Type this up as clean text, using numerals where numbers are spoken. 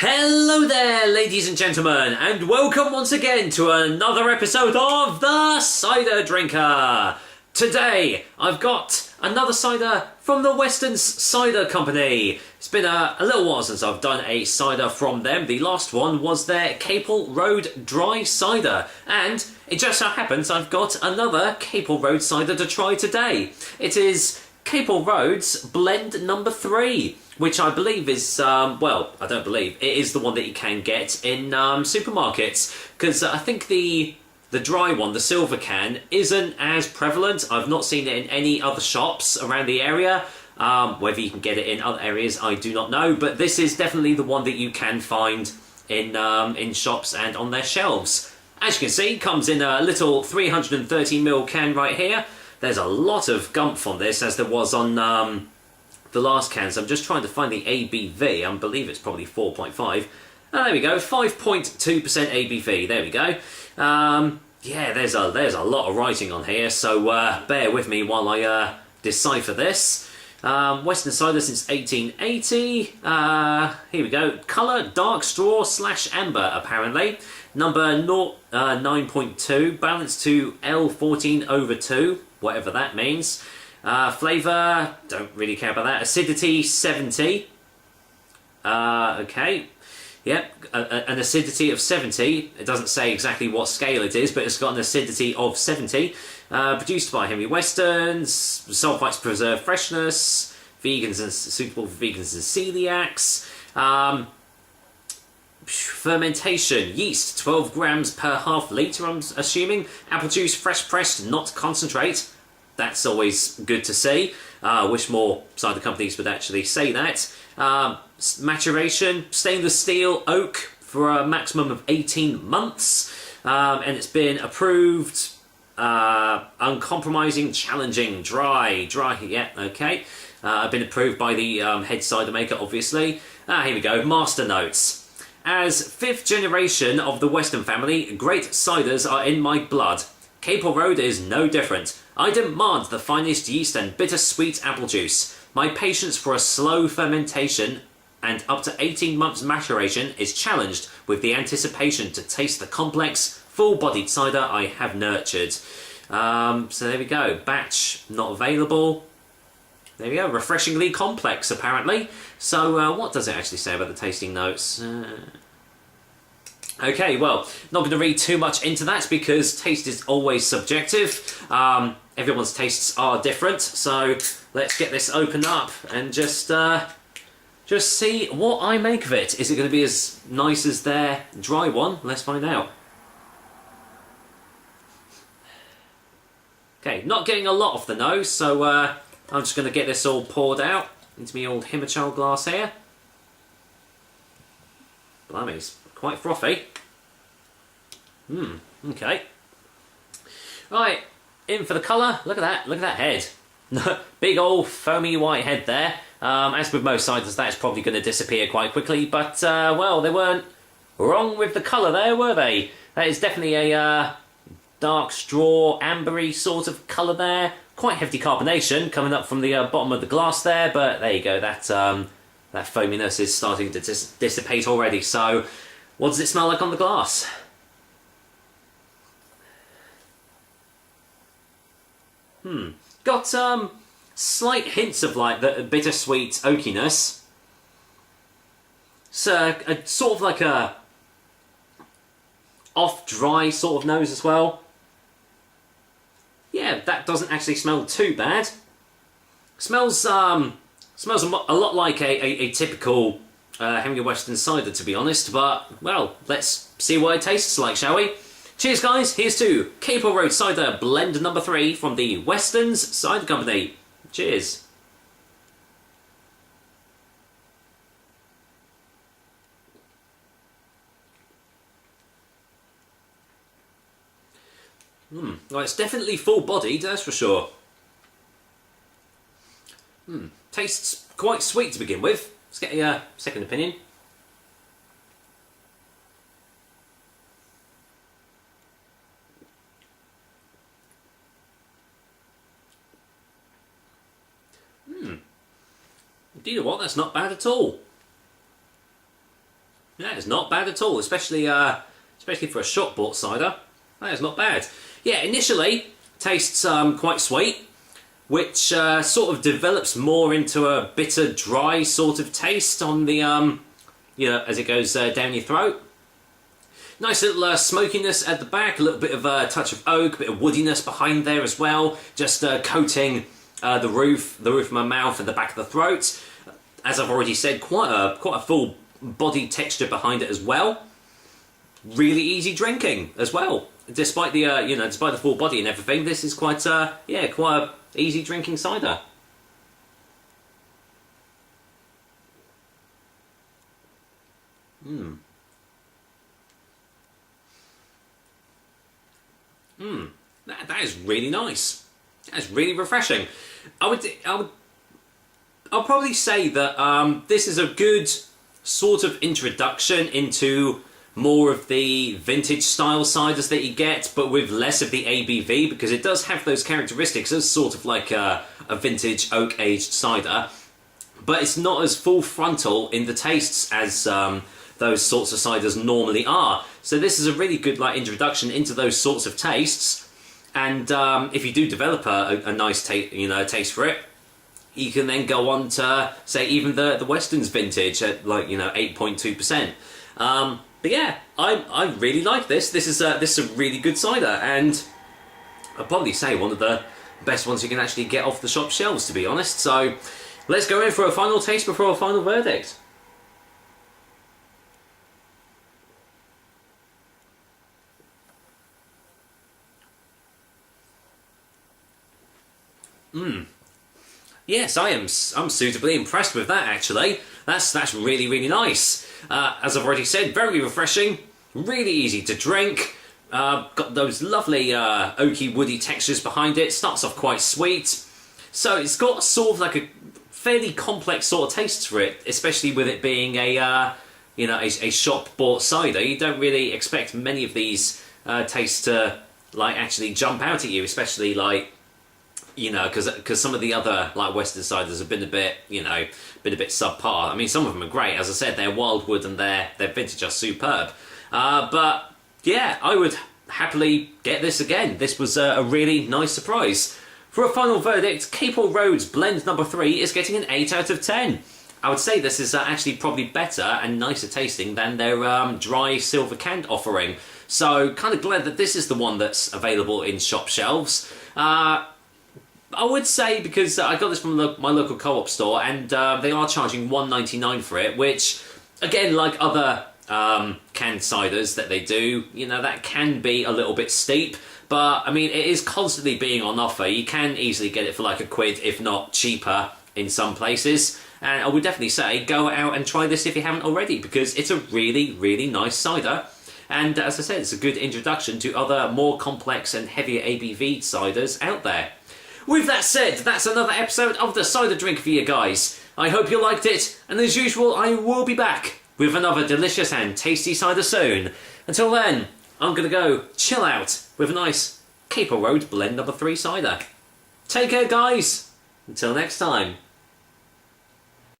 Hello there, ladies and gentlemen, and welcome once again to another episode of The Cider Drinker. Today, I've got another cider from the Westons Cider Company. It's been a little while since I've done a cider from them. The last one was their Caple Road Dry Cider, and it just so happens I've got another Caple Road cider to try today. It is Caple Road's Blend No.03, which I believe is, well, I don't believe, it is the one that you can get in supermarkets, because I think the dry one, the silver can, isn't as prevalent. I've not seen it in any other shops around the area. Whether you can get it in other areas, I do not know, but this is definitely the one that you can find in shops and on their shelves. As you can see, it comes in a little 330ml can right here. There's a lot of gumph on this, as there was on the last can, so I'm just trying to find the ABV. I believe it's probably 4.5. There we go, 5.2% ABV. There we go. Yeah, there's a lot of writing on here, so bear with me while I decipher this. Western cider since 1880. Here we go. Colour dark straw / amber, apparently. Number 9.2, balanced to L14/2, whatever that means. Flavour, don't really care about that. Acidity, 70. Okay. Yep, an acidity of 70. It doesn't say exactly what scale it is, but it's got an acidity of 70. Produced by Henry Westons. Sulfites preserve freshness. Vegans and suitable for vegans and celiacs. Fermentation, yeast, 12 grams per half litre, I'm assuming. Apple juice, fresh pressed, not concentrate. That's always good to see. Wish more cider companies would actually say that. Maturation, stainless steel, oak for a maximum of 18 months. And it's been approved, uncompromising, challenging, dry, yeah, okay. Been approved by the head cider maker, obviously. Here we go, master notes. As 5th generation of the Weston family, great ciders are in my blood. Caple Road is no different. I demand the finest yeast and bittersweet apple juice. My patience for a slow fermentation and up to 18 months maturation is challenged with the anticipation to taste the complex, full-bodied cider I have nurtured. So there we go. Batch not available. There we go. Refreshingly complex, apparently. So what does it actually say about the tasting notes? Okay, well, not going to read too much into that because taste is always subjective. Everyone's tastes are different, so let's get this open up and just see what I make of it. Is it going to be as nice as their dry one? Let's find out. Okay, not getting a lot off the nose, so I'm just going to get this all poured out into my old Himachal glass here. Blimey, it's quite frothy. Okay. Right, in for the colour. Look at that head. Big old foamy white head there. As with most ciders, that's probably going to disappear quite quickly, but, well, they weren't wrong with the colour there, were they? That is definitely a dark straw, ambery sort of colour there. Quite hefty carbonation coming up from the bottom of the glass there, but there you go, that foaminess is starting to dissipate already. So, what does it smell like on the glass? Got slight hints of like the bittersweet oakiness. So sort of like a off-dry sort of nose as well. Yeah, that doesn't actually smell too bad. Smells a lot like a typical Henry Weston cider, to be honest. But well, let's see what it tastes like, shall we? Cheers, guys. Here's to Caple Road Cider Blend No.03 from the Westons Cider Company. Cheers. Well, it's definitely full-bodied, that's for sure. Tastes quite sweet to begin with. Let's get a second opinion. Do you know what? That's not bad at all. not bad at all, especially for a shop bought cider. That is not bad. Yeah, initially tastes quite sweet, which sort of develops more into a bitter, dry sort of taste on the as it goes down your throat. Nice little smokiness at the back, a little bit of a touch of oak, a bit of woodiness behind there as well, just coating the roof of my mouth and the back of the throat. As I've already said, quite a full body texture behind it as well. Really easy drinking as well, despite the despite the full body and everything. This is quite a easy drinking cider. That is really nice. That's really refreshing. I'll probably say that this is a good sort of introduction into more of the vintage style ciders that you get, but with less of the ABV, because it does have those characteristics as sort of like a vintage oak aged cider, but it's not as full frontal in the tastes as those sorts of ciders normally are. So this is a really good introduction into those sorts of tastes. And if you do develop a nice taste for it, you can then go on to say even the Westons vintage at 8.2%. But yeah, I really like this. This is a really good cider, and I'd probably say one of the best ones you can actually get off the shop shelves, to be honest. So let's go in for a final taste before a final verdict. Yes, I'm suitably impressed with that, actually. That's really, really nice. As I've already said, very refreshing, really easy to drink. Got those lovely oaky, woody textures behind it. Starts off quite sweet. So it's got sort of like a fairly complex sort of taste for it, especially with it being a shop-bought cider. You don't really expect many of these tastes to actually jump out at you, especially because some of the other Western ciders have been a bit subpar. I mean, some of them are great. As I said, their Wildwood and their vintage are superb. But yeah, I would happily get this again. This was a really nice surprise. For a final verdict, Caple Road's Blend No. 3 is getting an 8 out of 10. I would say this is actually probably better and nicer tasting than their dry silver canned offering. So kind of glad that this is the one that's available in shop shelves. I would say, because I got this from my local co-op store, and they are charging $1.99 for it, which, again, like other canned ciders that they do, that can be a little bit steep. But, I mean, it is constantly being on offer. You can easily get it for like £1, if not cheaper, in some places. And I would definitely say go out and try this if you haven't already, because it's a really, really nice cider. And as I said, it's a good introduction to other more complex and heavier ABV ciders out there. With that said, that's another episode of The Cider Drink for you guys. I hope you liked it, and as usual, I will be back with another delicious and tasty cider soon. Until then, I'm going to go chill out with a nice Caple Road Blend No. 3 cider. Take care, guys. Until next time.